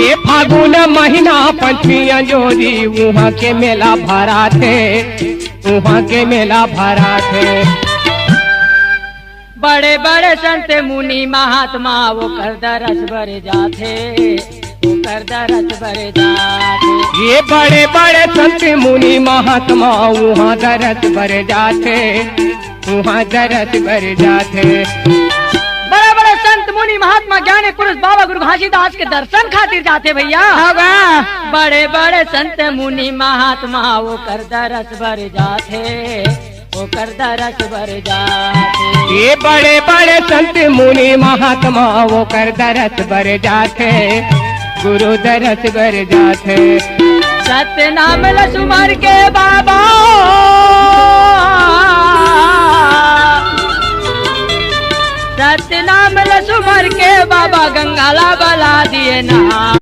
ये फागुन महीना पंचमी अंजोरी वहाँ के मेला भरा थे, वहाँ के मेला भरा थे। बड़े बड़े संत मुनि महात्मा वो कर दरस भर जाते, वो कर दरस भर जाते। ये बड़े बड़े संत मुनि महात्मा वहाँ दरस भर जाते, वहाँ दरस भर जाते। बड़े बड़े संत मुनि महात्मा ज्ञानी पुरुष बाबा गुरु घासीदास के दर्शन खातिर जाते भैया। बड़े बड़े संत मुनि महात्मा वो कर दरस भर जाते, वो कर दरस भर जाते। ये बड़े बड़े संत मुनि महात्मा वो कर दरस भर जाते, गुरु दरस भर जाते। सत्य नाम लसुमर के बाबा, सत्य नाम लसुमर के बाबा गंगाला बला दिए ना।